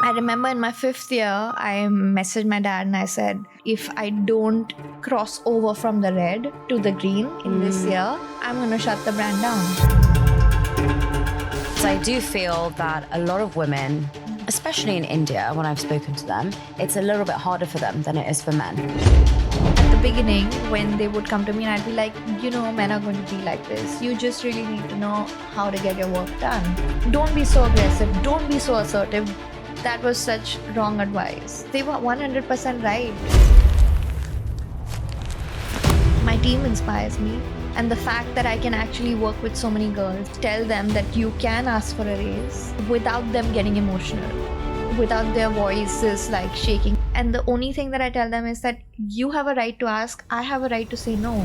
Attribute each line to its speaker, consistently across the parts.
Speaker 1: I remember in my 5th year, I messaged my dad and I said, if I don't cross over from the red to the green in this year, I'm going to shut the brand down.
Speaker 2: So I do feel that a lot of women, especially in India, when I've spoken to them, it's a little bit harder for them than it is for men.
Speaker 1: At the beginning, when they would come to me, I'd be like, men are going to be like this. You just really need to know how to get your work done. Don't be so aggressive. Don't be so assertive. That was such wrong advice. They were 100% right. My team inspires me. And the fact that I can actually work with so many girls, tell them that you can ask for a raise without them getting emotional, without their voices like shaking. And the only thing that I tell them is that you have a right to ask, I have a right to say no.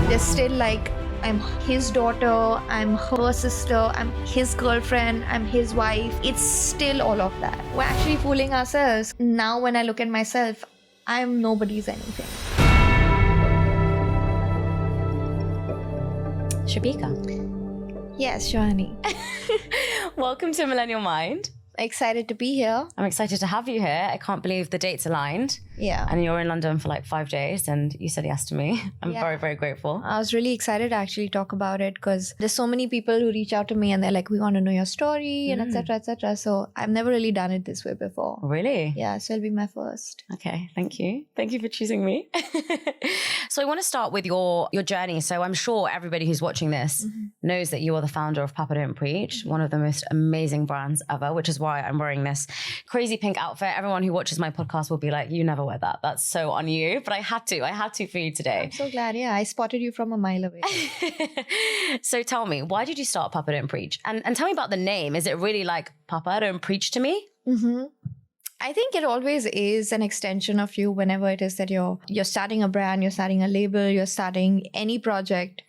Speaker 1: They're still like, I'm his daughter, I'm her sister, I'm his girlfriend, I'm his wife. It's still all of that. We're actually fooling ourselves. Now when I look at myself, I'm nobody's anything.
Speaker 2: Shubhika.
Speaker 1: Yes, Shani.
Speaker 2: Welcome to Millennial Mind.
Speaker 1: Excited to be here.
Speaker 2: I'm excited to have you here. I can't believe the dates aligned.
Speaker 1: Yeah.
Speaker 2: And you're in London for like 5 days and you said yes to me. I'm very, very grateful.
Speaker 1: I was really excited to actually talk about it because there's so many people who reach out to me and they're like, we want to know your story and etc. etc. So I've never really done it this way before.
Speaker 2: Really?
Speaker 1: Yeah, so it'll be my first.
Speaker 2: Okay, thank you. Thank you for choosing me. So I want to start with your journey. So I'm sure everybody who's watching this knows that you are the founder of Papa Don't Preach, one of the most amazing brands ever, which is why I'm wearing this crazy pink outfit. Everyone who watches my podcast will be like, you never wear that. That's so on you. But I had to for you today.
Speaker 1: I'm so glad. Yeah, I spotted you from a mile away.
Speaker 2: So tell me, why did you start Papa Don't Preach? And tell me about the name. Is it really like Papa Don't Preach to me?
Speaker 1: I think it always is an extension of you whenever it is that you're starting a brand, you're starting a label, you're starting any project.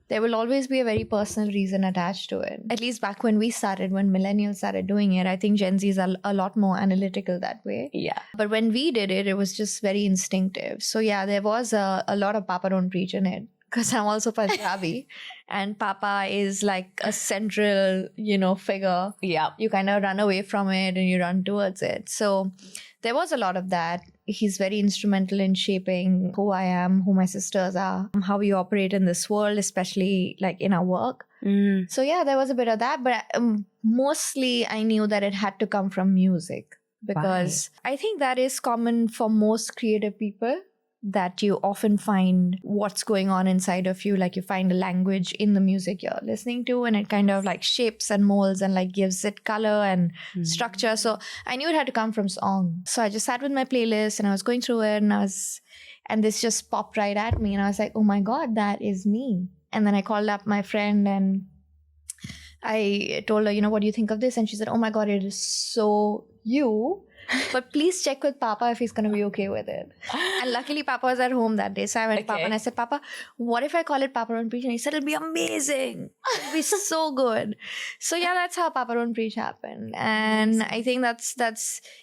Speaker 1: There will always be a very personal reason attached to it. At least back when we started, when millennials started doing it, I think Gen Zs are a lot more analytical that way.
Speaker 2: Yeah.
Speaker 1: But when we did it, it was just very instinctive. So yeah, there was a lot of Papa Don't Preach in it. Because I'm also Punjabi and Papa is like a central, figure.
Speaker 2: Yeah.
Speaker 1: You kind of run away from it and you run towards it. So there was a lot of that. He's very instrumental in shaping who I am, who my sisters are, how we operate in this world, especially like in our work. So yeah, there was a bit of that. But mostly I knew that it had to come from music because I think that is common for most creative people. That you often find what's going on inside of you, like you find a language in the music you're listening to and it kind of like shapes and molds and like gives it color and structure. So I knew it had to come from song. So I just sat with my playlist and I was going through it and this just popped right at me and I was like, oh my God, that is me. And then I called up my friend and I told her, what do you think of this? And she said, oh my God, it is so you. But please check with Papa if he's going to be okay with it. And luckily, Papa was at home that day. So I went to Papa and I said, Papa, what if I call it Papa Don't Preach? And he said, it'll be amazing. It'll be so good. So yeah, that's how Papa Don't Preach happened. And I think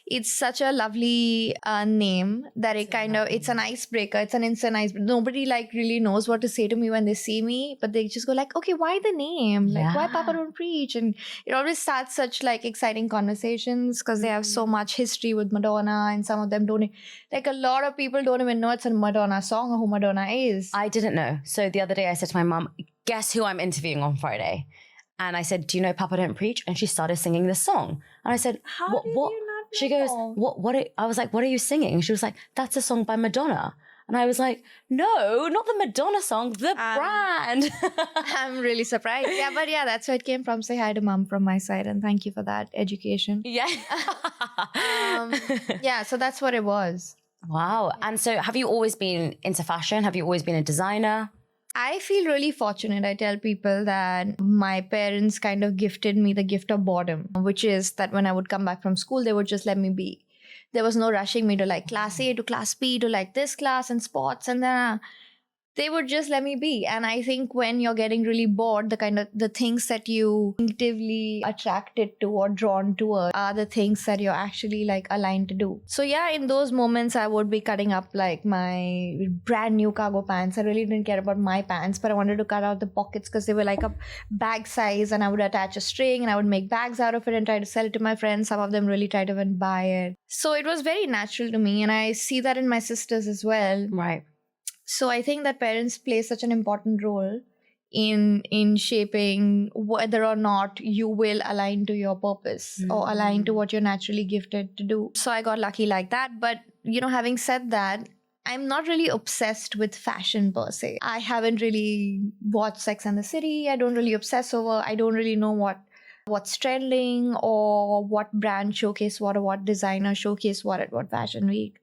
Speaker 1: it's such a lovely name that it's an icebreaker. It's an instant icebreaker. Nobody like really knows what to say to me when they see me, but they just go like, okay, why the name? Like, why Papa Don't Preach? And it always starts such like exciting conversations because they have so much history with Madonna and some of them don't, like a lot of people don't even know it's a Madonna song or who Madonna is.
Speaker 2: I didn't know. So the other day I said to my mom, guess who I'm interviewing on Friday? And I said, do you know Papa Don't Preach? And she started singing this song. And I said, what?
Speaker 1: You not know?
Speaker 2: She goes, what? I was like, what are you singing? She was like, that's a song by Madonna. And I was like, no, not the Madonna song, the brand.
Speaker 1: I'm really surprised. Yeah, but yeah, that's where it came from. Say hi to mom from my side and thank you for that education.
Speaker 2: Yeah.
Speaker 1: Yeah, so that's what it was.
Speaker 2: Wow. And so have you always been into fashion? Have you always been a designer?
Speaker 1: I feel really fortunate. I tell people that my parents kind of gifted me the gift of boredom, which is that when I would come back from school, they would just let me be. There was no rushing me to like class A to class B to like this class and sports and then they would just let me be. And I think when you're getting really bored, the things that you instinctively attracted to or drawn towards are the things that you're actually like aligned to do. So yeah, in those moments, I would be cutting up like my brand new cargo pants. I really didn't care about my pants, but I wanted to cut out the pockets because they were like a bag size, and I would attach a string and I would make bags out of it and try to sell it to my friends. Some of them really tried to even buy it. So it was very natural to me, and I see that in my sisters as well.
Speaker 2: Right.
Speaker 1: So I think that parents play such an important role in shaping whether or not you will align to your purpose or align to what you're naturally gifted to do. So I got lucky like that. But, having said that, I'm not really obsessed with fashion per se. I haven't really watched Sex and the City. I don't really obsess over. I don't really know what's trending or what brand showcase what or what designer showcase what at what fashion week.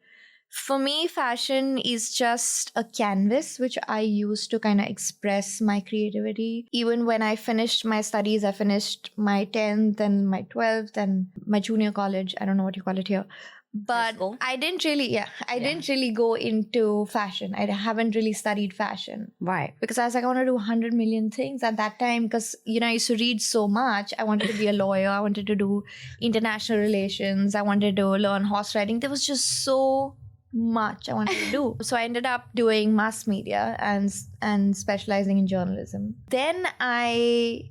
Speaker 1: For me, fashion is just a canvas which I use to kind of express my creativity. Even when I finished my studies, I finished my 10th and my 12th and my junior college. I don't know what you call it here. But I didn't really go into fashion. I haven't really studied fashion.
Speaker 2: Right.
Speaker 1: Because I was like, I want to do 100 million things at that time because, I used to read so much. I wanted to be a lawyer. I wanted to do international relations. I wanted to learn horse riding. There was just so much I wanted to do. So I ended up doing mass media and specializing in journalism. Then I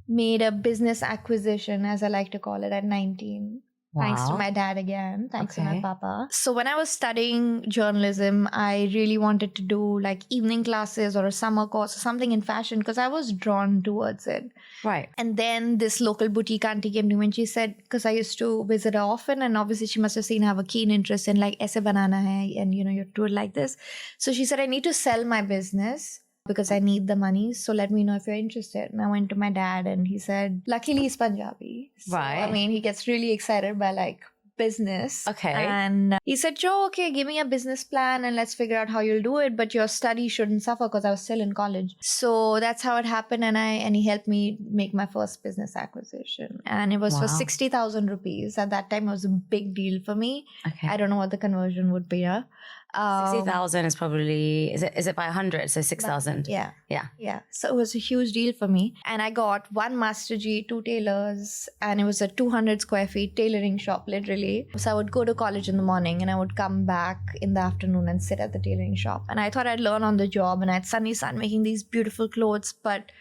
Speaker 1: made a business acquisition, as I like to call it, at 19.
Speaker 2: Wow.
Speaker 1: Thanks to my dad again. Thanks to my papa. So when I was studying journalism, I really wanted to do like evening classes or a summer course or something in fashion because I was drawn towards it.
Speaker 2: Right.
Speaker 1: And then this local boutique auntie came to me and she said, because I used to visit her often and obviously she must have seen I have a keen interest in like aise banana hai and you do it like this. So she said, I need to sell my business because I need the money. So let me know if you're interested. And I went to my dad and he said, luckily he's Punjabi. So,
Speaker 2: right.
Speaker 1: I mean, he gets really excited by like business.
Speaker 2: Okay.
Speaker 1: And he said, Joe, okay, give me a business plan and let's figure out how you'll do it. But your study shouldn't suffer because I was still in college. So that's how it happened. And he helped me make my first business acquisition. And it was for 60,000 rupees. At that time, it was a big deal for me.
Speaker 2: Okay.
Speaker 1: I don't know what the conversion would be.
Speaker 2: 60,000 is probably, is it by 100? So 6,000.
Speaker 1: Yeah.
Speaker 2: Yeah.
Speaker 1: Yeah. So it was a huge deal for me. And I got one Master G, 2 tailors, and it was a 200 square feet tailoring shop, literally. So I would go to college in the morning and I would come back in the afternoon and sit at the tailoring shop. And I thought I'd learn on the job and I'd suddenly start making these beautiful clothes. But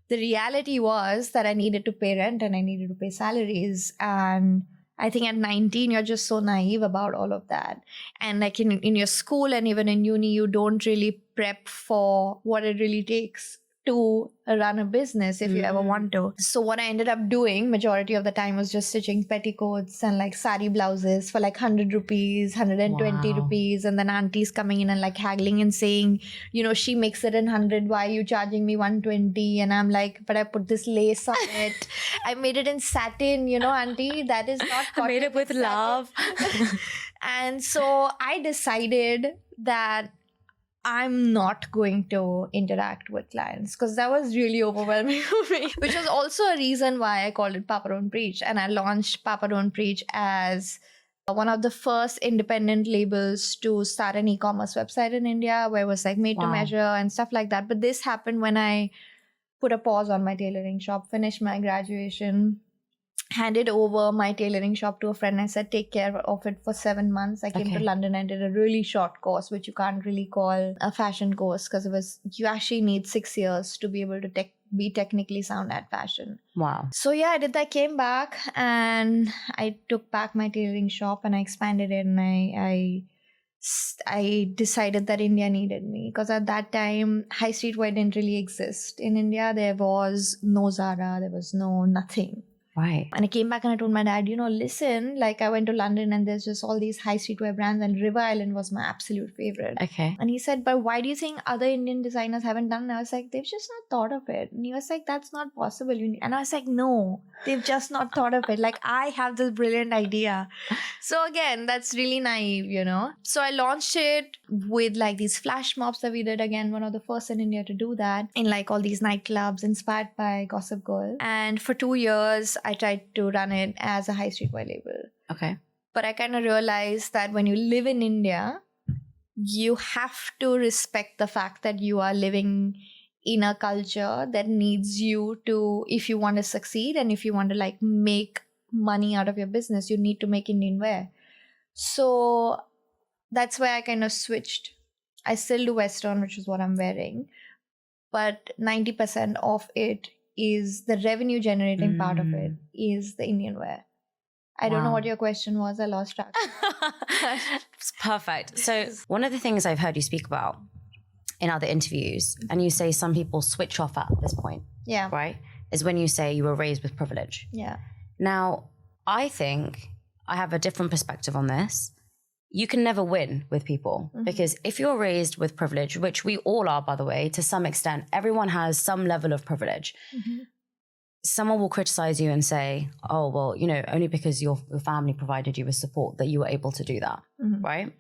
Speaker 1: the reality was that I needed to pay rent and I needed to pay salaries. And I think at 19, you're just so naive about all of that. And like in your school and even in uni, you don't really prep for what it really takes to run a business if you ever want to. So what I ended up doing majority of the time was just stitching petticoats and like sari blouses for like 100 rupees, 120 rupees. And then aunties coming in and like haggling and saying, she makes it in 100. Why are you charging me 120? And I'm like, but I put this lace on it. I made it in satin, auntie, that is not cotton.
Speaker 2: I made it with love.
Speaker 1: And so I decided that I'm not going to interact with clients because that was really overwhelming for me, which was also a reason why I called it Papa Don't Preach. And I launched Papa Don't Preach as one of the first independent labels to start an e-commerce website in India where it was like made to measure and stuff like that. But this happened when I put a pause on my tailoring shop, finished my graduation, handed over my tailoring shop to a friend. I said, take care of it for 7 months. I came to London and did a really short course, which you can't really call a fashion course because you actually need 6 years to be able to be technically sound at fashion.
Speaker 2: Wow.
Speaker 1: So yeah, I did that, came back and I took back my tailoring shop and I expanded it and I decided that India needed me because at that time, high street wear didn't really exist. In India, there was no Zara, there was no nothing.
Speaker 2: Right.
Speaker 1: And I came back and I told my dad, listen, like I went to London and there's just all these high streetwear brands and River Island was my absolute favorite.
Speaker 2: Okay.
Speaker 1: And he said, but why do you think other Indian designers haven't done it? And I was like, they've just not thought of it. And he was like, that's not possible. And I was like, no, they've just not thought of it. Like I have this brilliant idea. So again, that's really naive, So I launched it with like these flash mobs that we did, again, one of the first in India to do that in like all these nightclubs inspired by Gossip Girl. And for 2 years, I tried to run it as a high streetwear label.
Speaker 2: Okay.
Speaker 1: But I kind of realized that when you live in India, you have to respect the fact that you are living in a culture that needs you to, if you want to succeed and if you want to like make money out of your business, you need to make Indian wear. So that's why I kind of switched. I still do Western, which is what I'm wearing, but 90% of it is the revenue generating part of it is the Indian wear. I don't know what your question was. I lost track.
Speaker 2: It's perfect. So one of the things I've heard you speak about in other interviews, and you say some people switch off at this point, right, is when you say you were raised with privilege.
Speaker 1: Yeah.
Speaker 2: Now, I think I have a different perspective on this. You can never win with people because if you're raised with privilege, which we all are, by the way, to some extent, everyone has some level of privilege. Someone will criticize you and say, oh, well, you know, only because your family provided you with support that you were able to do that, right?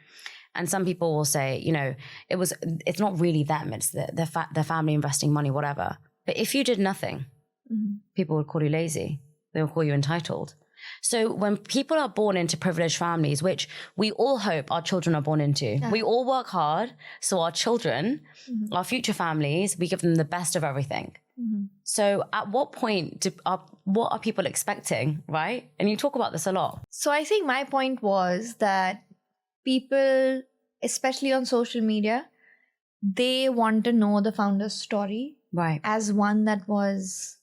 Speaker 2: And some people will say, you know, it's not really them, it's their family investing money, whatever. But if you did nothing, people would call you lazy. They would call you entitled. So when people are born into privileged families, which we all hope our children are born into, we all work hard. So our children, our future families, we give them the best of everything. So at what point what are people expecting, right? And you talk about this a lot.
Speaker 1: So I think my point was that people, especially on social media, they want to know the founder's story,
Speaker 2: right,
Speaker 1: as one that was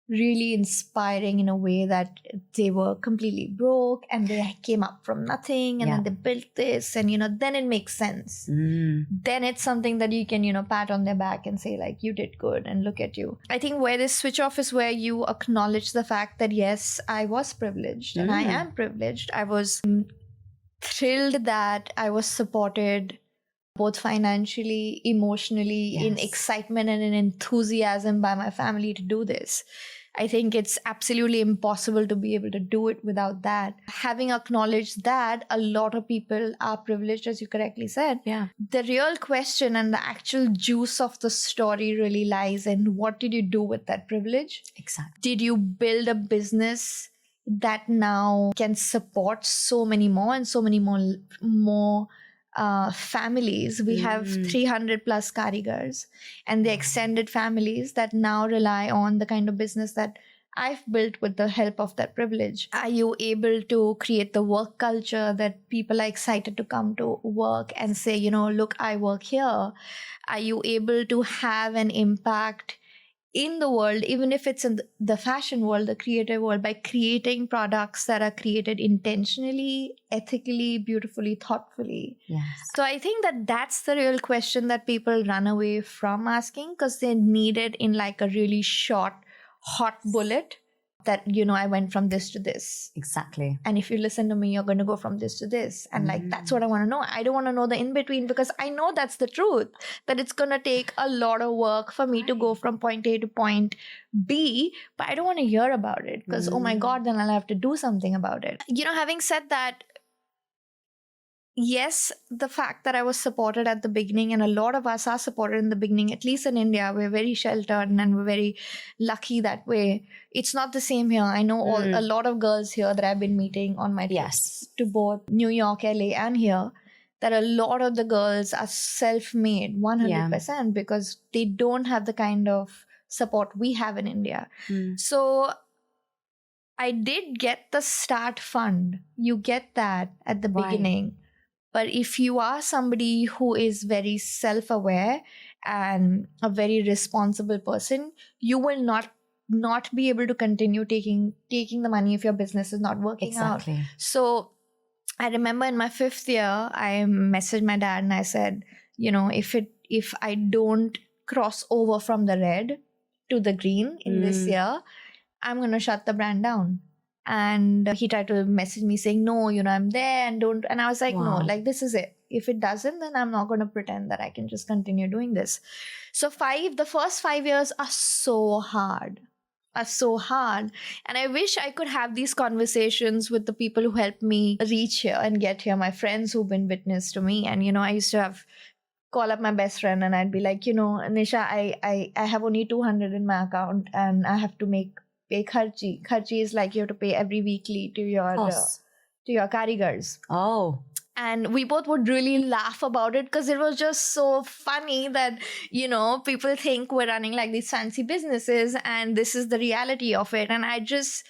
Speaker 1: really inspiring in a way that they were completely broke and they came up from nothing and then they built this and, you know, then it makes sense. Then it's something that you can, you know, pat on their back and say like, you did good and look at you. I think where this switch off is where you acknowledge the fact that, yes, I was privileged and I am privileged. I was thrilled that I was supported both financially, emotionally, in excitement and in enthusiasm by my family to do this. I think it's absolutely impossible to be able to do it without that. Having acknowledged that, a lot of people are privileged, as you correctly said.
Speaker 2: Yeah.
Speaker 1: The real question and the actual juice of the story really lies in what did you do with that privilege?
Speaker 2: Exactly.
Speaker 1: Did you build a business that now can support so many more and so many more families? We have 300 plus karigars and the extended families that now rely on the kind of business that I've built with the help of that privilege. Are you able to create the work culture that people are excited to come to work and say, you know, look, I work here? Are you able to have an impact in the world, even if it's in the fashion world, the creative world, by creating products that are created intentionally, ethically, beautifully, thoughtfully?
Speaker 2: Yes.
Speaker 1: So I think that that's the real question that people run away from asking because they need it in like a really short, hot bullet that, you know, I went from this to this.
Speaker 2: Exactly.
Speaker 1: And if you listen to me, you're going to go from this to this. And like, that's what I want to know. I don't want to know the in-between because I know that's the truth, that it's going to take a lot of work for me to go from point A to point B, but I don't want to hear about it because, oh my God, then I'll have to do something about it. You know, having said that, yes, the fact that I was supported at the beginning, and a lot of us are supported in the beginning, at least in India, we're very sheltered and we're very lucky that way. It's not the same here. I know a lot of girls here that I've been meeting on my trips to both New York, LA, and here, that a lot of the girls are self-made 100% because they don't have the kind of support we have in India. So I did get the start fund. You get that at the beginning. But if you are somebody who is very self-aware and a very responsible person, you will not be able to continue taking the money if your business is not working out. So I remember in my 5th year, I messaged my dad and I said, you know, if I don't cross over from the red to the green in this year, I'm going to shut the brand down. And he tried to message me saying, no, you know, I'm there and don't. And I was like, no, like, this is it. If it doesn't, then I'm not going to pretend that I can just continue doing this. So the first 5 years are so hard. And I wish I could have these conversations with the people who helped me reach here and get here, my friends who've been witness to me. And, you know, I used to call up my best friend and I'd be like, you know, Nisha, I have only 200 in my account and I have to pay kharchi. Kharchi is like you have to pay every weekly to your karigars.
Speaker 2: Oh.
Speaker 1: And we both would really laugh about it because it was just so funny that, people think we're running like these fancy businesses and this is the reality of it. And I just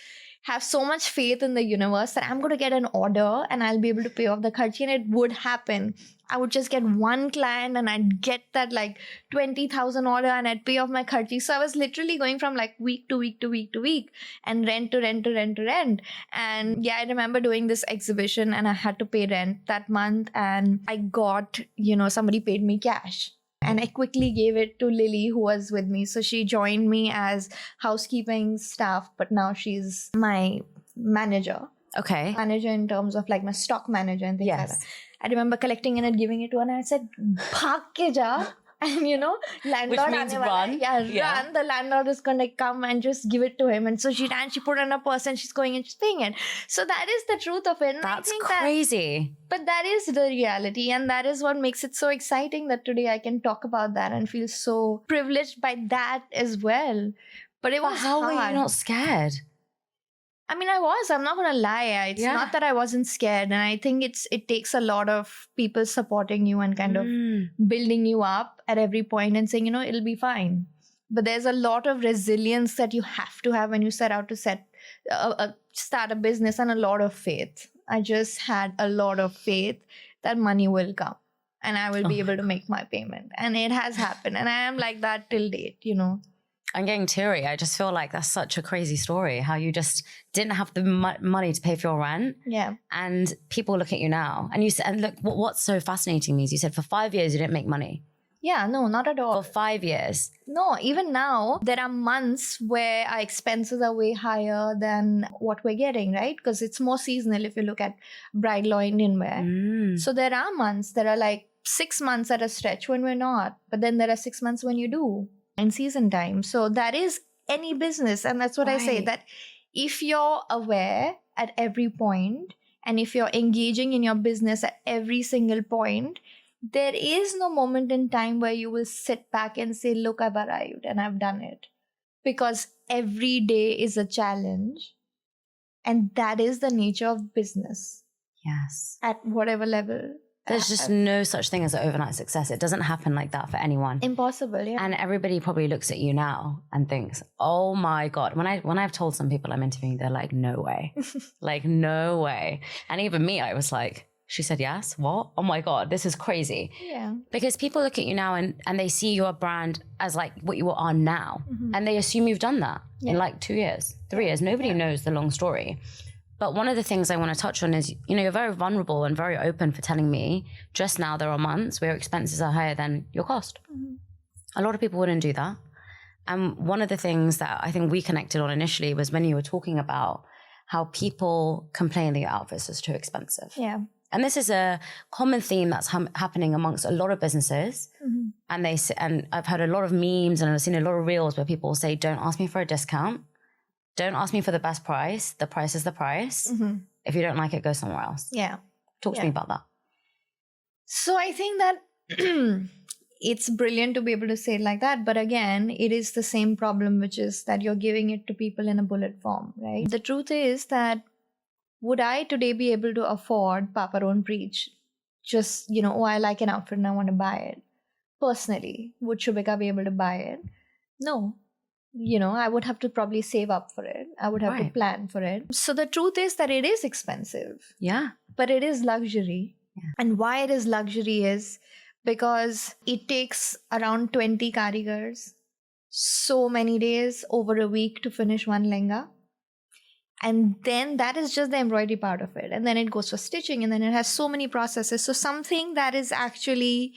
Speaker 1: have so much faith in the universe that I'm going to get an order and I'll be able to pay off the kharchi, and it would happen. I would just get one client and I'd get that like 20,000 order and I'd pay off my kharchi. So I was literally going from like week to week to week to week and rent to rent to rent to rent. And yeah, I remember doing this exhibition and I had to pay rent that month, and I got, somebody paid me cash. And I quickly gave it to Lily, who was with me. So she joined me as housekeeping staff, but now she's my manager.
Speaker 2: Okay.
Speaker 1: Manager in terms of like my stock manager and things like
Speaker 2: Yes.
Speaker 1: that. I remember collecting it and giving it to her, and I said, "Bhag ke ja." And landlord
Speaker 2: Which means run.
Speaker 1: Yeah, run. The landlord is going to come and just give it to him. And so she ran, she put it in a purse and she's going and she's paying it. So that is the truth of it. And
Speaker 2: That's
Speaker 1: I think
Speaker 2: crazy.
Speaker 1: but that is the reality. And that is what makes it so exciting that today I can talk about that and feel so privileged by that as well. But it
Speaker 2: But
Speaker 1: was
Speaker 2: how were
Speaker 1: hard.
Speaker 2: you not scared?
Speaker 1: I mean, I'm not going to lie. It's not that I wasn't scared. And I think it takes a lot of people supporting you and kind of building you up at every point and saying, it'll be fine. But there's a lot of resilience that you have to have when you set out to start a business, and a lot of faith. I just had a lot of faith that money will come and I will be able to make my payment. And it has happened. And I am like that till date,
Speaker 2: I'm getting teary. I just feel like that's such a crazy story, how you just didn't have the money to pay for your rent.
Speaker 1: Yeah.
Speaker 2: And people look at you now. And you said, and look, what's so fascinating me is you said for 5 years you didn't make money.
Speaker 1: Yeah, no, not at all.
Speaker 2: For 5 years.
Speaker 1: No, even now, there are months where our expenses are way higher than what we're getting, right? Because it's more seasonal if you look at bridal or Indian wear. So there are months, there are like 6 months at a stretch when we're not. But then there are 6 months when you do in season time. So that is any business. And that's what I say, that if you're aware at every point and if you're engaging in your business at every single point, there is no moment in time where you will sit back and say, look, I've arrived and I've done it. Because every day is a challenge. And that is the nature of business.
Speaker 2: Yes.
Speaker 1: At whatever level.
Speaker 2: There's just no such thing as an overnight success. It doesn't happen like that for anyone.
Speaker 1: Impossible, yeah.
Speaker 2: And everybody probably looks at you now and thinks, oh my God. When I've told some people I'm interviewing, they're like, no way. Like, no way. And even me, I was like, she said yes? What? Oh my God, this is crazy.
Speaker 1: Yeah.
Speaker 2: Because people look at you now and they see your brand as like what you are now. And they assume you've done that in like 2 years, 3 years. Nobody knows the long story. But one of the things I want to touch on is, you're very vulnerable and very open for telling me just now there are months where your expenses are higher than your cost. A lot of people wouldn't do that. And one of the things that I think we connected on initially was when you were talking about how people complain that your outfits are too expensive.
Speaker 1: Yeah.
Speaker 2: And this is a common theme that's happening amongst a lot of businesses. And I've heard a lot of memes and I've seen a lot of reels where people say, don't ask me for a discount. Don't ask me for the best price. The price is the price. If you don't like it, go somewhere else.
Speaker 1: Yeah.
Speaker 2: Talk to me about that.
Speaker 1: So I think that it's brilliant to be able to say it like that. But again, it is the same problem, which is that you're giving it to people in a bullet form, right? The truth is that would I today be able to afford Papa Don't Preach? Just, I like an outfit and I want to buy it. Personally, would Shubhika be able to buy it? No. I would have to probably save up for it. I would have to plan for it. So the truth is that it is expensive.
Speaker 2: Yeah.
Speaker 1: But it is luxury. Yeah. And why it is luxury is because it takes around 20 karigars so many days over a week to finish one lehenga. And then that is just the embroidery part of it. And then it goes for stitching and then it has so many processes. So something that is actually,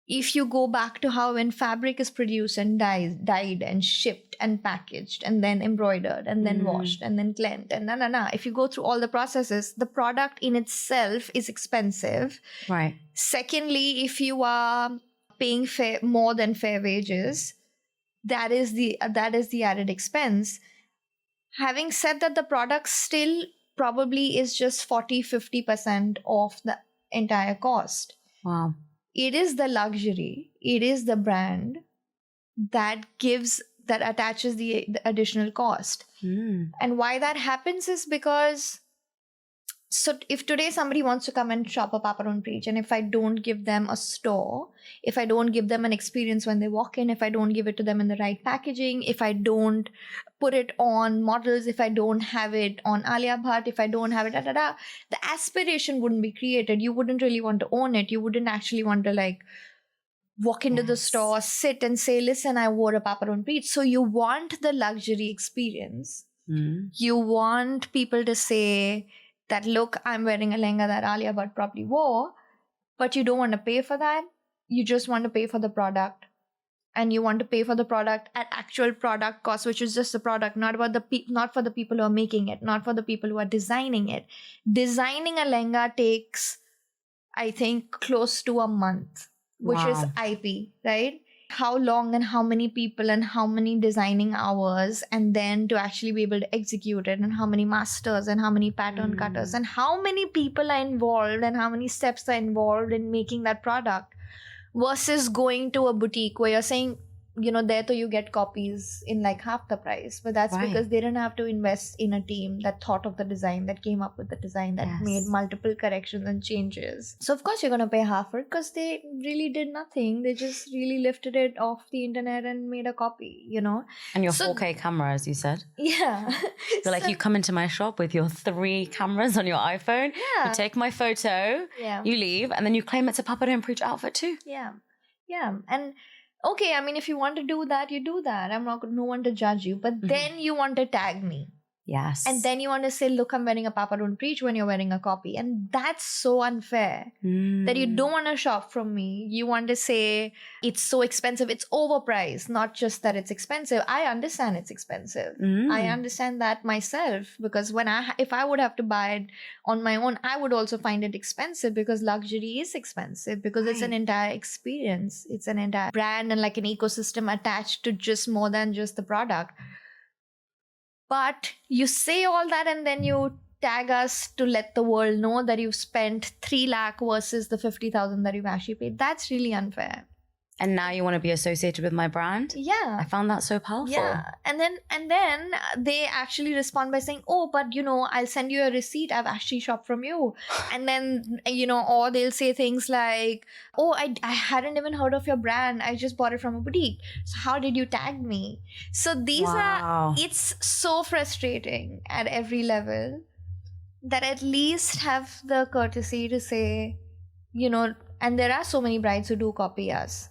Speaker 1: if you go back to how when fabric is produced and dyed and shipped and packaged and then embroidered and then washed and then cleansed and if you go through all the processes, the product in itself is expensive.
Speaker 2: Right.
Speaker 1: Secondly, if you are paying more than fair wages, that is the added expense. Having said that, the product still probably is just 40-50% of the entire cost.
Speaker 2: Wow.
Speaker 1: It is the luxury, it is the brand that attaches the additional cost. And why that happens is because So if today somebody wants to come and shop a Papa Don't Preach, and if I don't give them a store, if I don't give them an experience when they walk in, if I don't give it to them in the right packaging, if I don't put it on models, if I don't have it on Alia Bhatt, if I don't have it, the aspiration wouldn't be created. You wouldn't really want to own it. You wouldn't actually want to like walk into the store, sit and say, listen, I wore a Papa Don't Preach. So you want the luxury experience. You want people to say that, look, I'm wearing a lehenga that Alia Bhatt probably wore, but you don't want to pay for that. You just want to pay for the product. And you want to pay for the product at actual product cost, which is just the product, not about not for the people who are making it, not for the people who are designing it. Designing a lehenga takes, I think, close to a month, which is IP, right? How long and how many people and how many designing hours, and then to actually be able to execute it, and how many masters and how many pattern cutters and how many people are involved and how many steps are involved in making that product, versus going to a boutique where you're saying, you know, there to you get copies in like half the price. But that's because they didn't have to invest in a team that thought of the design, that came up with the design, that made multiple corrections and changes. So of course you're going to pay half for it because they really did nothing. They just really lifted it off the internet and made a copy, you know.
Speaker 2: And your 4K camera, as you said.
Speaker 1: Yeah.
Speaker 2: So like you come into my shop with your 3 cameras on your iPhone, you take my photo, you leave, and then you claim it's a Papa Don't Preach outfit too.
Speaker 1: Yeah. And okay, I mean, if you want to do that, you do that. I'm not no one to judge you. But then you want to tag me.
Speaker 2: Yes.
Speaker 1: And then you want to say, look, I'm wearing a Papa Don't Preach when you're wearing a copy. And that's so unfair that you don't want to shop from me. You want to say it's so expensive. It's overpriced. Not just that it's expensive. I understand it's expensive. I understand that myself, because if I would have to buy it on my own, I would also find it expensive, because luxury is expensive, because it's an entire experience. It's an entire brand and like an ecosystem attached to just more than just the product. But you say all that and then you tag us to let the world know that you've spent 3 lakh versus the 50,000 that you've actually paid. That's really unfair.
Speaker 2: And now you want to be associated with my brand?
Speaker 1: Yeah.
Speaker 2: I found that so powerful.
Speaker 1: Yeah. And then they actually respond by saying, oh, but you know, I'll send you a receipt. I've actually shopped from you. And then, you know, or they'll say things like, oh, I hadn't even heard of your brand. I just bought it from a boutique. So how did you tag me? So these it's so frustrating at every level, that at least have the courtesy to say, you know, and there are so many brides who do copy us.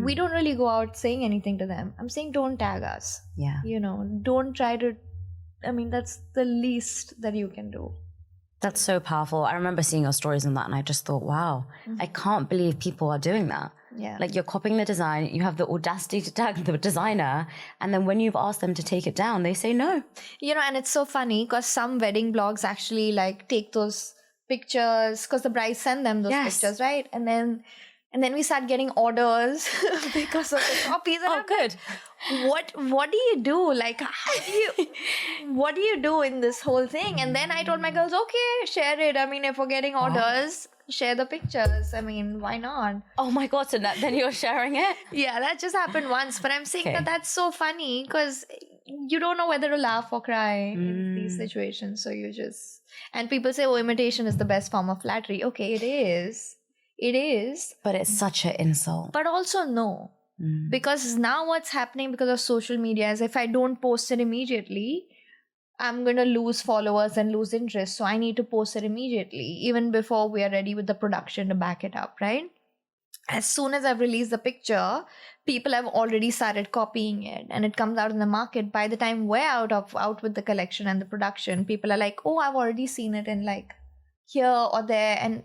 Speaker 1: We don't really go out saying anything to them. I'm saying don't tag us.
Speaker 2: Yeah.
Speaker 1: You know, don't try to, I mean, that's the least that you can do.
Speaker 2: That's so powerful. I remember seeing your stories on that and I just thought, wow, I can't believe people are doing that.
Speaker 1: Yeah.
Speaker 2: Like you're copying the design, you have the audacity to tag the designer, and then when you've asked them to take it down, they say no.
Speaker 1: You know, and it's so funny because some wedding blogs actually like take those pictures, because the brides send them those pictures, right? And then we start getting orders because of the copies. And
Speaker 2: good.
Speaker 1: What do you do? Like, what do you do in this whole thing? And then I told my girls, okay, share it. I mean, if we're getting orders, share the pictures. I mean, why not?
Speaker 2: Oh my God, so then you're sharing it?
Speaker 1: Yeah, that just happened once. But I'm saying that's so funny because you don't know whether to laugh or cry in these situations. So you just... And people say, oh, imitation is the best form of flattery. Okay, it is. It is.
Speaker 2: But it's such an insult.
Speaker 1: But also no. Because now what's happening because of social media is if I don't post it immediately, I'm going to lose followers and lose interest. So I need to post it immediately, even before we are ready with the production to back it up, right? As soon as I've released the picture, people have already started copying it and it comes out in the market. By the time we're out with the collection and the production, people are like, oh, I've already seen it in like here or there. And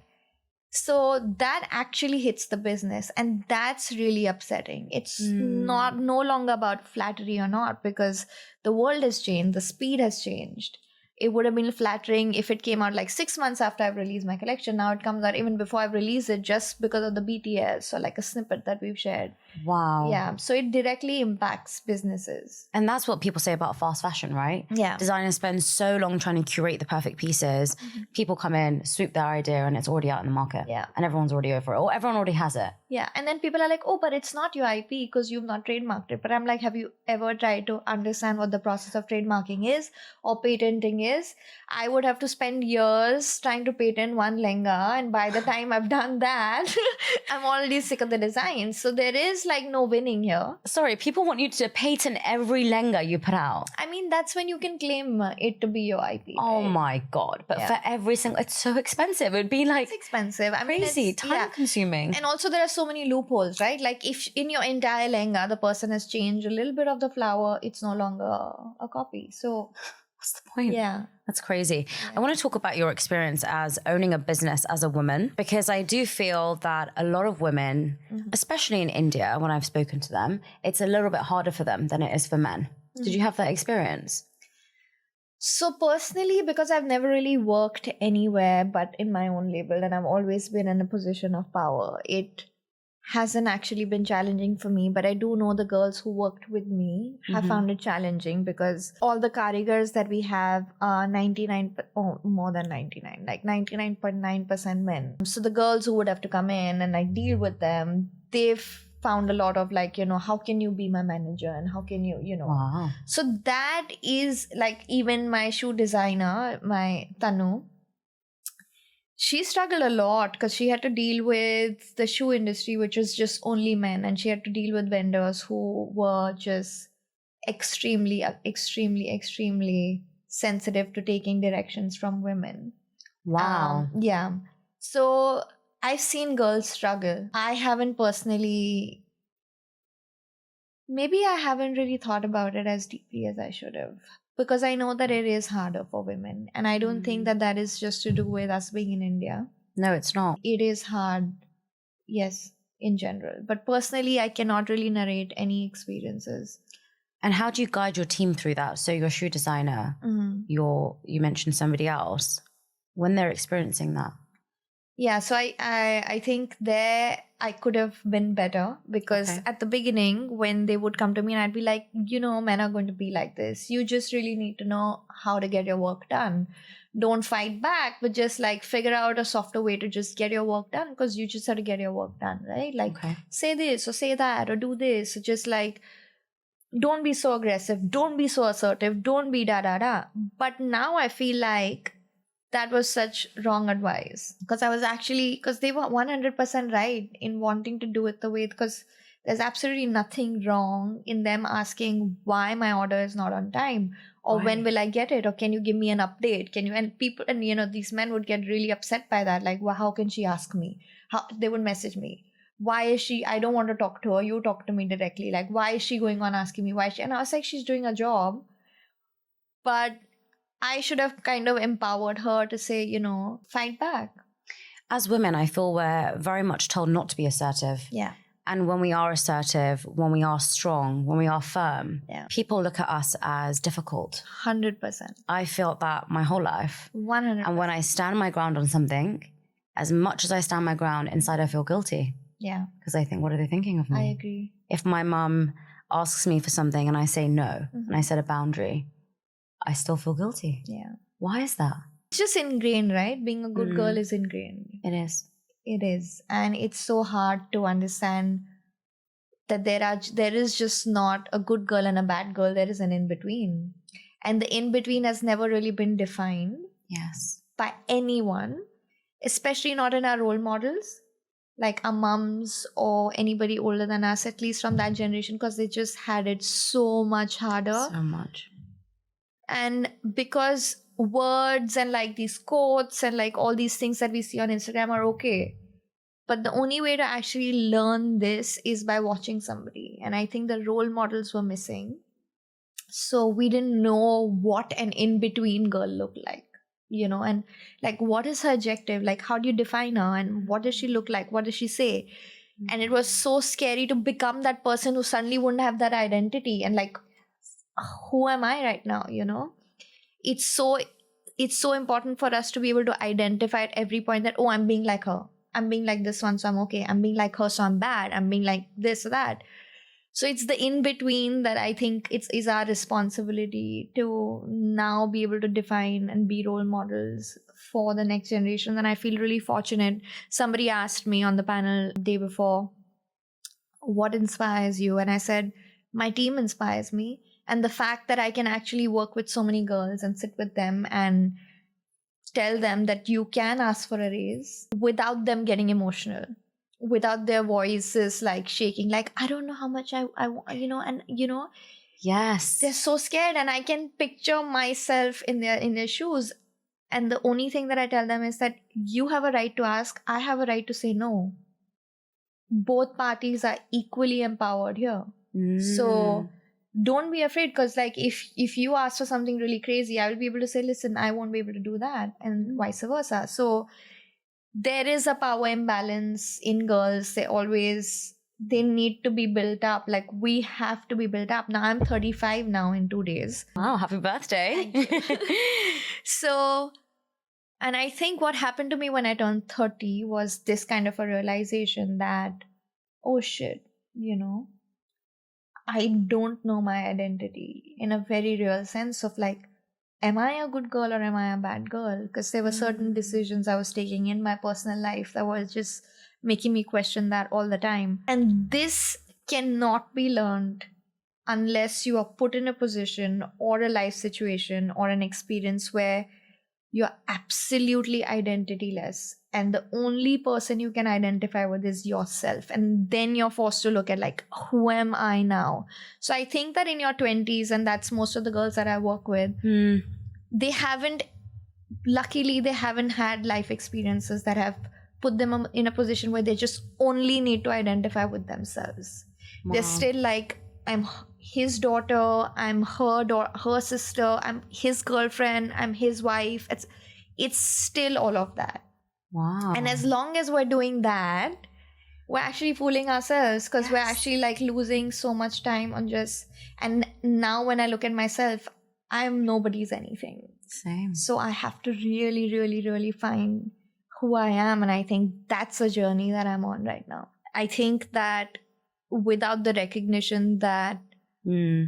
Speaker 1: so that actually hits the business, and that's really upsetting. It's no longer about flattery or not, because the world has changed, the speed has changed. It would have been flattering if it came out like 6 months after I've released my collection. Now it comes out even before I've released it, just because of the BTS or like a snippet that we've shared.
Speaker 2: Wow.
Speaker 1: Yeah. So it directly impacts businesses.
Speaker 2: And that's what people say about fast fashion, right?
Speaker 1: Yeah.
Speaker 2: Designers spend so long trying to curate the perfect pieces. People come in, swoop their idea, and it's already out in the market.
Speaker 1: Yeah.
Speaker 2: And everyone's already over it, or everyone already has it.
Speaker 1: Yeah. And then people are like, oh, but it's not your IP because you've not trademarked it. But I'm like, have you ever tried to understand what the process of trademarking is or patenting is? I would have to spend years trying to patent one lehenga. And by the time I've done that, I'm already sick of the design. So there is like no winning here.
Speaker 2: Sorry, people want you to patent every lehenga you put out.
Speaker 1: I mean, that's when you can claim it to be your IP.
Speaker 2: Oh
Speaker 1: right?
Speaker 2: my God. But for every single, it's so expensive. It would be like
Speaker 1: It's expensive. I mean,
Speaker 2: crazy,
Speaker 1: it's,
Speaker 2: time consuming.
Speaker 1: And also there are so many loopholes, right? Like if in your entire lehenga, the person has changed a little bit of the flower, it's no longer a copy. So
Speaker 2: what's the point?
Speaker 1: Yeah.
Speaker 2: That's crazy. I want to talk about your experience as owning a business as a woman, because I do feel that a lot of women, especially in India, when I've spoken to them, it's a little bit harder for them than it is for men. Did you have that experience?
Speaker 1: So personally, because I've never really worked anywhere but in my own label and I've always been in a position of power, it hasn't actually been challenging for me. But I do know the girls who worked with me have found it challenging because all the karigars that we have are 99.9% men. So the girls who would have to come in and like deal with them, they've found a lot of like, how can you be my manager and how can you,
Speaker 2: Wow.
Speaker 1: So that is like, even my shoe designer, my Tanu, she struggled a lot because she had to deal with the shoe industry, which was just only men, and she had to deal with vendors who were just extremely sensitive to taking directions from women.
Speaker 2: Wow.
Speaker 1: Yeah. So I've seen girls struggle. I haven't personally, maybe I haven't really thought about it as deeply as I should have, because I know that it is harder for women. And I don't think that that is just to do with us being in India.
Speaker 2: No, it's not.
Speaker 1: It is hard, yes, in general. But personally, I cannot really narrate any experiences.
Speaker 2: And how do you guide your team through that? So your shoe designer, you mentioned somebody else, when they're experiencing that.
Speaker 1: Yeah, so I think there I could have been better, because at the beginning when they would come to me and I'd be like, men are going to be like this. You just really need to know how to get your work done. Don't fight back, but just like figure out a softer way to just get your work done, because you just have to get your work done, right? Like say this or say that or do this. So just like, don't be so aggressive. Don't be so assertive. Don't be da. But now I feel like that was such wrong advice, because they were 100% right in wanting to do it the way, because there's absolutely nothing wrong in them asking why my order is not on time, or when will I get it, or can you give me an update, and these men would get really upset by that, like, well, how can she ask me? How they would message me, why is she, I don't want to talk to her, you talk to me directly, like, why is she going on asking me why and I was like, she's doing a job, but I should have kind of empowered her to say, fight back.
Speaker 2: As women, I feel we're very much told not to be assertive.
Speaker 1: Yeah.
Speaker 2: And when we are assertive, when we are strong, when we are firm, people look at us as difficult.
Speaker 1: 100%.
Speaker 2: I felt that my whole life.
Speaker 1: 100%.
Speaker 2: And when I stand my ground on something, as much as I stand my ground, inside I feel guilty.
Speaker 1: Yeah.
Speaker 2: Because I think, what are they thinking of me?
Speaker 1: I agree.
Speaker 2: If my mum asks me for something and I say no, and I set a boundary, I still feel guilty.
Speaker 1: Yeah.
Speaker 2: Why is that?
Speaker 1: It's just ingrained, right? Being a good girl is ingrained.
Speaker 2: It is.
Speaker 1: It is. And it's so hard to understand that there is just not a good girl and a bad girl. There is an in-between. And the in-between has never really been defined.
Speaker 2: Yes.
Speaker 1: By anyone, especially not in our role models, like our mums or anybody older than us, at least from that generation, because they just had it so much harder.
Speaker 2: So much.
Speaker 1: And because words and like these quotes and like all these things that we see on Instagram are okay, but the only way to actually learn this is by watching somebody. And I think the role models were missing. So we didn't know what an in-between girl looked like, and like, what is her objective? Like, how do you define her? And what does she look like? What does she say? And it was so scary to become that person who suddenly wouldn't have that identity. And like, who am I right now? It's so important for us to be able to identify at every point that, oh, I'm being like her, I'm being like this one, so I'm okay, I'm being like her, so I'm bad, I'm being like this or that. So it's the in-between that I think is our responsibility to now be able to define and be role models for the next generation. And I feel really fortunate. Somebody asked me on the panel the day before, what inspires you? And I said, my team inspires me. And the fact that I can actually work with so many girls and sit with them and tell them that you can ask for a raise without them getting emotional, without their voices like shaking, like, I don't know how much I and
Speaker 2: Yes.
Speaker 1: they're so scared. And I can picture myself in their shoes. And the only thing that I tell them is that you have a right to ask, I have a right to say no. Both parties are equally empowered here. So don't be afraid, because like if you ask for something really crazy, I will be able to say, listen, I won't be able to do that, and vice versa. So there is a power imbalance in girls. They need to be built up. Like, we have to be built up. Now I'm 35 now in 2 days.
Speaker 2: Wow, happy birthday.
Speaker 1: Thank you. So, and I think what happened to me when I turned 30 was this kind of a realization that, oh shit, I don't know my identity in a very real sense of like, am I a good girl or am I a bad girl? Because there were certain decisions I was taking in my personal life that was just making me question that all the time. And this cannot be learned unless you are put in a position or a life situation or an experience where you're absolutely identityless, and the only person you can identify with is yourself. And then you're forced to look at like, who am I now? So I think that in your 20s, and that's most of the girls that I work with, luckily they haven't had life experiences that have put them in a position where they just only need to identify with themselves. Wow. They're still like, I'm his daughter, I'm her sister, I'm his girlfriend, I'm his wife. It's still all of that.
Speaker 2: Wow.
Speaker 1: And as long as we're doing that, we're actually fooling ourselves, because we're actually like losing so much time on just, and now when I look at myself, I'm nobody's anything.
Speaker 2: Same.
Speaker 1: So I have to really, really, really find who I am. And I think that's a journey that I'm on right now. I think that without the recognition that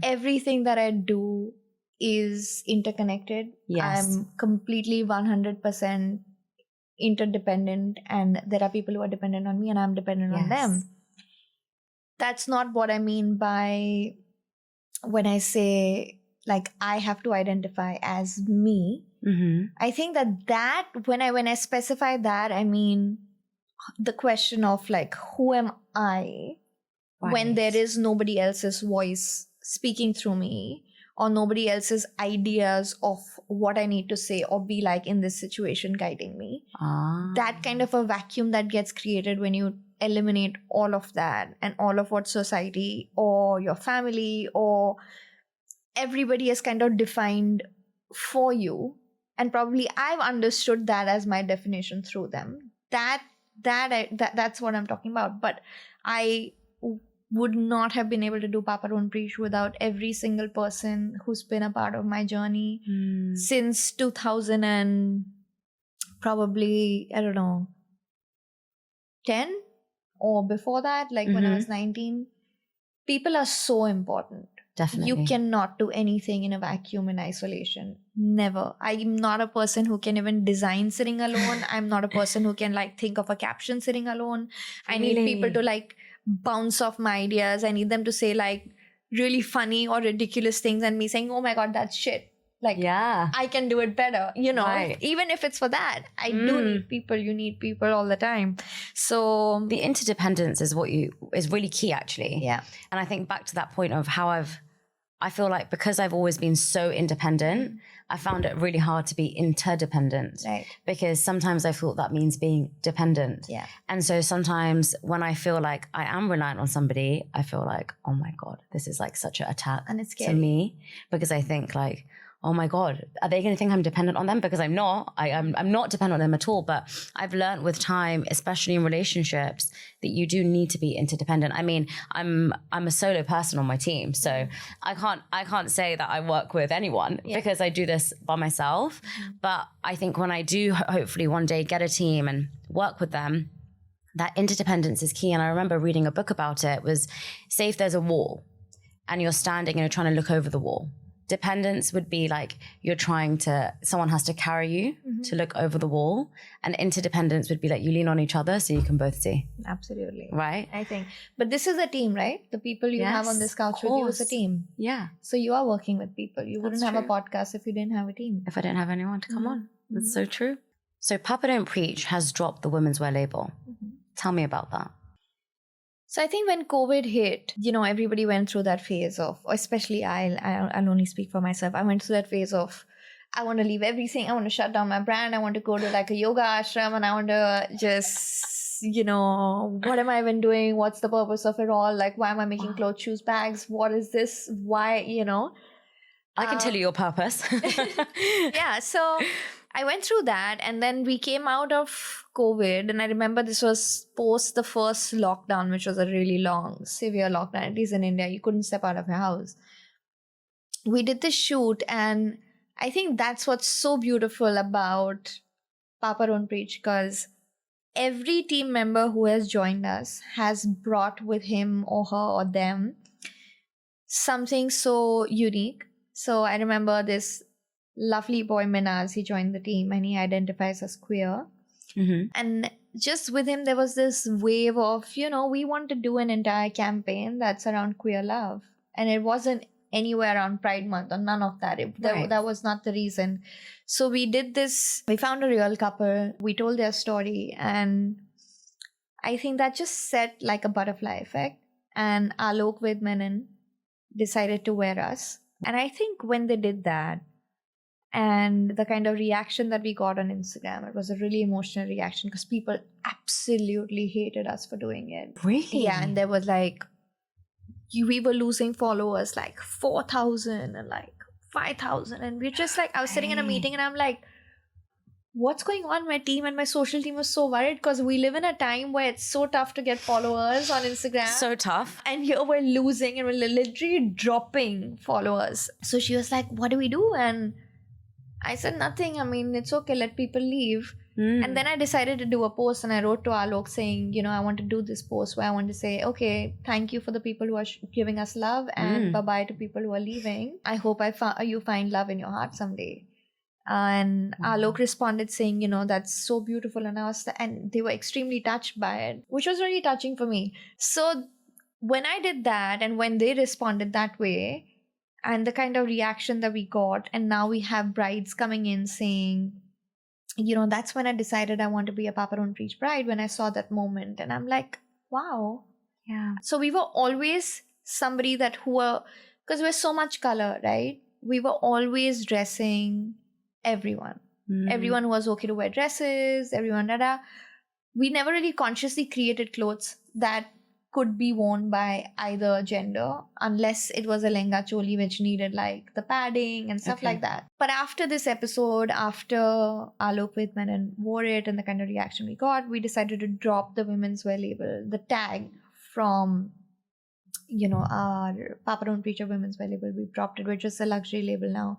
Speaker 1: everything that I do is interconnected, I'm completely 100% interdependent, and there are people who are dependent on me and I'm dependent on them. That's not what I mean by when I say like I have to identify as me. I think that when I specify that, I mean the question of like, who am I when there is nobody else's voice speaking through me, or nobody else's ideas of what I need to say or be like in this situation guiding me. That kind of a vacuum that gets created when you eliminate all of that and all of what society or your family or everybody has kind of defined for you. And probably I've understood that as my definition through them. That's what I'm talking about. But I would not have been able to do Papa Don't Preach without every single person who's been a part of my journey since 2000 and probably, I don't know, 10 or before that, like when I was 19. People are so important.
Speaker 2: Definitely.
Speaker 1: You cannot do anything in a vacuum in isolation. Never. I'm not a person who can even design sitting alone. I'm not a person who can like think of a caption sitting alone. I need people to like bounce off my ideas. I need them to say like really funny or ridiculous things and me saying, oh my God, that's shit. Like, I can do it better, even if it's for that. I do need people. You need people all the time. So
Speaker 2: the interdependence is is really key, actually.
Speaker 1: Yeah.
Speaker 2: And I think back to that point of how I feel like because I've always been so independent, I found it really hard to be interdependent.
Speaker 1: Right.
Speaker 2: Because sometimes I thought that means being dependent.
Speaker 1: Yeah.
Speaker 2: And so sometimes when I feel like I am reliant on somebody, I feel like, oh my God, this is like such an attack
Speaker 1: and it's
Speaker 2: to me, because I think like, oh my God, are they going to think I'm dependent on them? Because I'm not. I'm not dependent on them at all. But I've learned with time, especially in relationships, that you do need to be interdependent. I mean, I'm a solo person on my team, so I can't say that I work with anyone because I do this by myself. But I think when I do hopefully one day get a team and work with them, that interdependence is key. And I remember reading a book about it. It was, say if there's a wall and you're standing and you're trying to look over the wall, Dependence would be like someone has to carry you to look over the wall. And interdependence would be like you lean on each other so you can both see.
Speaker 1: Absolutely.
Speaker 2: Right?
Speaker 1: I think. But this is a team, right? The people you have on this couch with you is a team.
Speaker 2: Yeah.
Speaker 1: So you are working with people. You wouldn't have a podcast if you didn't have a team.
Speaker 2: If I didn't have anyone to come on. That's so true. So Papa Don't Preach has dropped the women's wear label. Tell me about that.
Speaker 1: So I think when COVID hit, everybody went through that phase of, especially I'll only speak for myself. I went through that phase of, I want to leave everything. I want to shut down my brand. I want to go to like a yoga ashram and I want to just, what am I even doing? What's the purpose of it all? Like, why am I making clothes, shoes, bags? What is this? Why,
Speaker 2: I can tell you your purpose.
Speaker 1: Yeah. So I went through that and then we came out of COVID, and I remember this was post the first lockdown, which was a really long, severe lockdown. At least in India, you couldn't step out of your house. We did this shoot, and I think that's what's so beautiful about Papa Don't Preach, because every team member who has joined us has brought with him or her or them something so unique. So I remember this lovely boy Minaz, he joined the team and he identifies as queer. And just with him, there was this wave of, we want to do an entire campaign that's around queer love. And it wasn't anywhere around Pride Month or none of that. That was not the reason. So we did this, we found a real couple, we told their story. And I think that just set like a butterfly effect. And Alok with Menon decided to wear us. And I think when they did that, and the kind of reaction that we got on Instagram, it was a really emotional reaction because people absolutely hated us for doing it.
Speaker 2: Really?
Speaker 1: Yeah, and there was like, we were losing followers like 4,000 and like 5,000. And we're just like, I was sitting in a meeting and I'm like, what's going on? My team and my social team was so worried because we live in a time where it's so tough to get followers on Instagram.
Speaker 2: So tough.
Speaker 1: And here we're losing and we're literally dropping followers. So she was like, what do we do? And I said, nothing. I mean, it's okay. Let people leave. And then I decided to do a post and I wrote to Alok saying, I want to do this post where I want to say, okay, thank you for the people who are giving us love and bye-bye to people who are leaving. I hope you find love in your heart someday. And Alok responded saying, that's so beautiful. And they were extremely touched by it, which was really touching for me. So when I did that and when they responded that way, and the kind of reaction that we got, and now we have brides coming in saying, that's when I decided I want to be a Papa Don't Preach bride, when I saw that moment. And I'm like, wow.
Speaker 2: Yeah.
Speaker 1: So we were always somebody because we're so much color, right? We were always dressing everyone. Everyone was okay to wear dresses, everyone, We never really consciously created clothes that could be worn by either gender unless it was a lehenga choli which needed like the padding and stuff like that. But after this episode, after Alok with Menon wore it and the kind of reaction we got, we decided to drop the women's wear label, the tag from our Papa Don't Preach women's wear label. We've dropped it. We're just a luxury label now.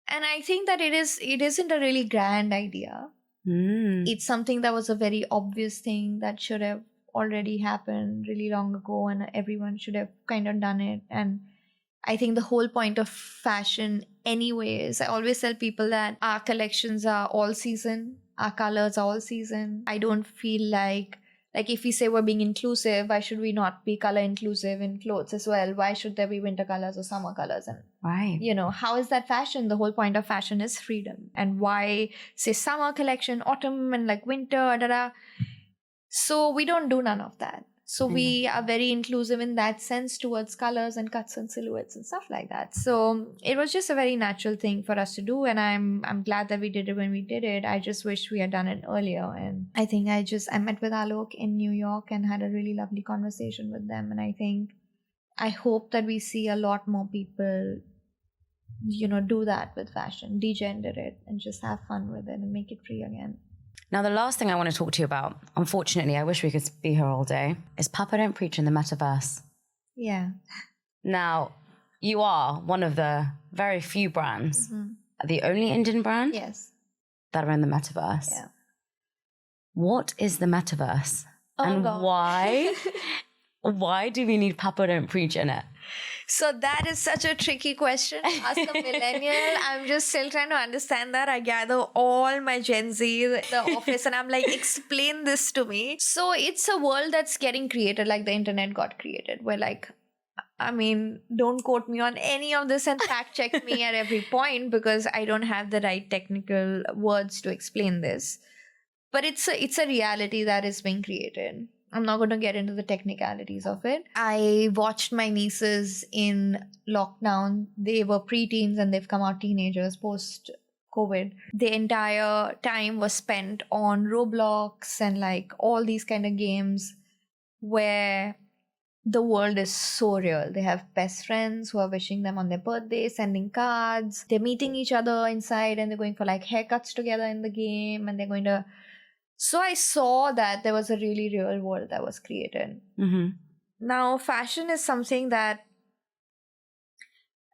Speaker 1: And I think that it isn't a really grand idea. It's something that was a very obvious thing that should have already happened really long ago and everyone should have kind of done it. And I think the whole point of fashion anyways, I always tell people that our collections are all season, our colors are all season. I don't feel like if we say we're being inclusive, why should we not be color inclusive in clothes as well? Why should there be winter colors or summer colors? And
Speaker 2: right,
Speaker 1: how is that fashion? The whole point of fashion is freedom. And why say summer collection, autumn and like winter, So we don't do none of that. So we are very inclusive in that sense towards colors and cuts and silhouettes and stuff like that. So it was just a very natural thing for us to do. And I'm glad that we did it when we did it. I just wish we had done it earlier. And I think I met with Alok in New York and had a really lovely conversation with them. And I hope that we see a lot more people, do that with fashion, degender it and just have fun with it and make it free again.
Speaker 2: Now, the last thing I want to talk to you about, unfortunately, I wish we could be here all day, is Papa Don't Preach in the Metaverse.
Speaker 1: Yeah.
Speaker 2: Now, you are one of the very few brands, the only Indian brand that are in the Metaverse.
Speaker 1: Yeah.
Speaker 2: What is the Metaverse? And
Speaker 1: God.
Speaker 2: why do we need Papa Don't Preach in it?
Speaker 1: So that is such a tricky question. Ask a millennial. I'm just still trying to understand that. I gather all my Gen Z in the office and I'm like, explain this to me. So it's a world that's getting created like the internet got created. Where like, I mean, don't quote me on any of this and fact check me at every point because I don't have the right technical words to explain this. But it's a reality that is being created. I'm not going to get into the technicalities of it. I watched my nieces in lockdown. They were preteens and they've come out teenagers post COVID. The entire time was spent on Roblox and like all these kind of games where the world is so real. They have best friends who are wishing them on their birthday, sending cards. They're meeting each other inside and they're going for like haircuts together in the game and they're going to. So I saw that there was a really real world that was created.
Speaker 2: Mm-hmm.
Speaker 1: Now, fashion is something that,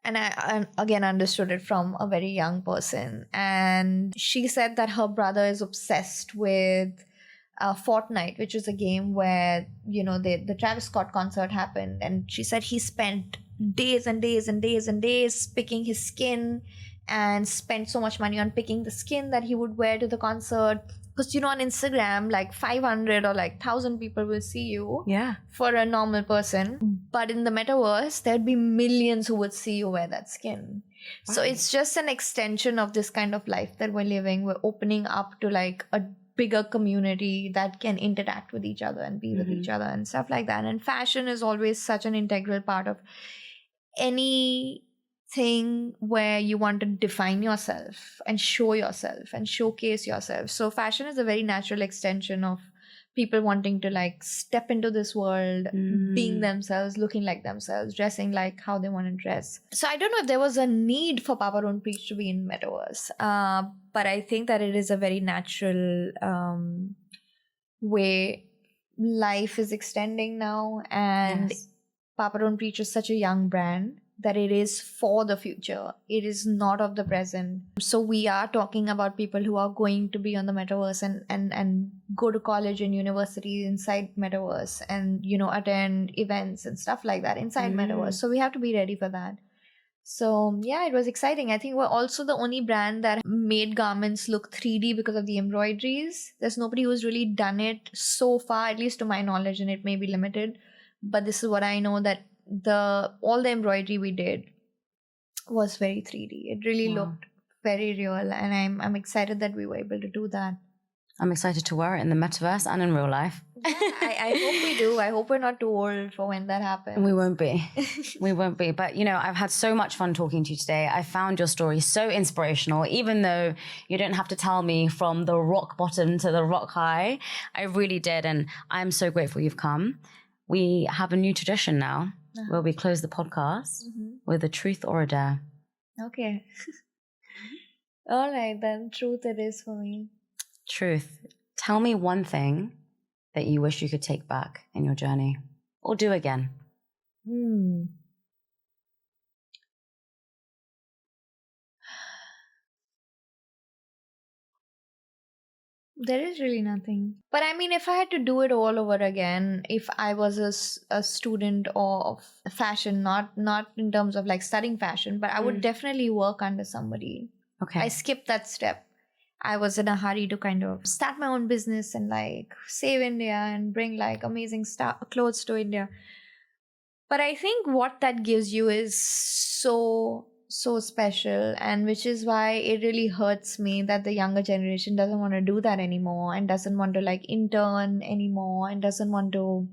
Speaker 1: and I again understood it from a very young person. And she said that her brother is obsessed with Fortnite, which is a game where, you know, the Travis Scott concert happened. And she said he spent days and days and days and days picking his skin and spent so much money on picking the skin that he would wear to the concert. Because, you know, on Instagram, like 500 or like 1,000 people will see you for a normal person. But in the metaverse, there'd be millions who would see you wear that skin. Right. So it's just an extension of this kind of life that we're living. We're opening up to like a bigger community that can interact with each other and be with each other and stuff like that. And fashion is always such an integral part of anything where you want to define yourself and show yourself and showcase yourself. So fashion is a very natural extension of people wanting to like step into this world, being themselves, looking like themselves, dressing like how they want to dress. So I don't know if there was a need for Papa Don't Preach to be in Metaverse, but I think that it is a very natural way life is extending now. And Papa Don't Preach is such a young brand that it is for the future. It is not of the present. So we are talking about people who are going to be on the metaverse and go to college and university inside metaverse and, you know, attend events and stuff like that inside metaverse. So we have to be ready for that. So yeah, it was exciting. I think we're also the only brand that made garments look 3D because of the embroideries. There's nobody who's really done it so far, at least to my knowledge, and it may be limited. But this is what I know, that all the embroidery we did was very 3D. It really looked very real, and I'm excited that we were able to do that.
Speaker 2: I'm excited to wear it in the metaverse and in real life.
Speaker 1: Yeah, I hope we do. I hope we're not too old for when that happens.
Speaker 2: We won't be. We won't be. But, you know, I've had so much fun talking to you today. I found your story so inspirational, even though you don't have to tell me from the rock bottom to the rock high. I really did. And I'm so grateful you've come. We have a new tradition now. Where we close the podcast with a truth or a dare.
Speaker 1: Okay. All right, then. Truth it is for me.
Speaker 2: Truth. Tell me one thing that you wish you could take back in your journey or do again.
Speaker 1: There is really nothing. But I mean, if I had to do it all over again, if I was a student of fashion, not in terms of like studying fashion, but I would definitely work under somebody.
Speaker 2: Okay.
Speaker 1: I skipped that step. I was in a hurry to kind of start my own business and like save India and bring like amazing clothes to India. But I think what that gives you is so special, and which is why it really hurts me that the younger generation doesn't want to do that anymore and doesn't want to like intern anymore and doesn't want to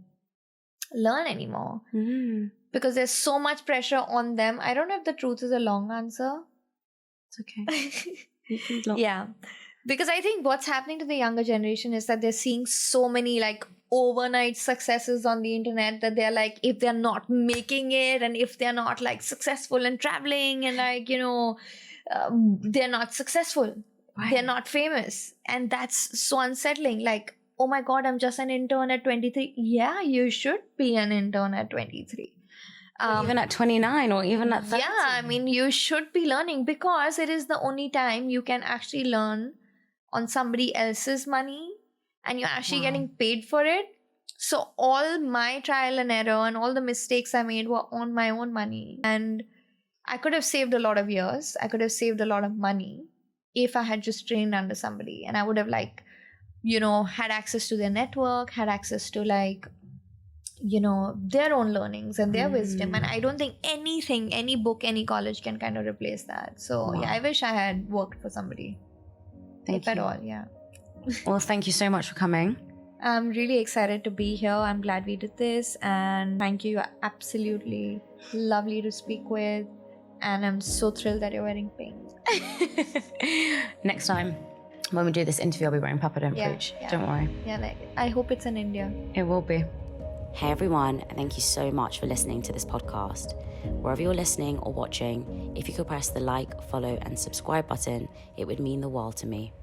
Speaker 1: learn anymore because there's so much pressure on them. I don't know if the truth is a long answer.
Speaker 2: It's okay.
Speaker 1: Yeah, because I think what's happening to the younger generation is that they're seeing so many like overnight successes on the internet that they're like, if they're not making it and if they're not like successful and traveling and like, you know, they're not successful, they're not famous, and that's so unsettling. Like, oh my god, I'm just an intern at 23. Yeah, you should be an intern at 23.
Speaker 2: Even at 29 or even at 30.
Speaker 1: Yeah, I mean, you should be learning because it is the only time you can actually learn on somebody else's money and you're actually getting paid for it. So all my trial and error and all the mistakes I made were on my own money. And I could have saved a lot of years. I could have saved a lot of money if I had just trained under somebody. And I would have had access to their network, had access to their own learnings and their wisdom. And I don't think anything, any book, any college can kind of replace that. So yeah, I wish I had worked for somebody. If at all, yeah.
Speaker 2: Well, thank you so much for coming.
Speaker 1: I'm really excited to be here. I'm glad we did this. And thank you. You're absolutely lovely to speak with. And I'm so thrilled that you're wearing pink.
Speaker 2: Next time, when we do this interview, I'll be wearing Papa Don't Preach. Yeah. Don't worry.
Speaker 1: Yeah, I hope it's in India.
Speaker 2: It will be.
Speaker 3: Hey everyone, and thank you so much for listening to this podcast. Wherever you're listening or watching, if you could press the like, follow, and subscribe button, it would mean the world to me.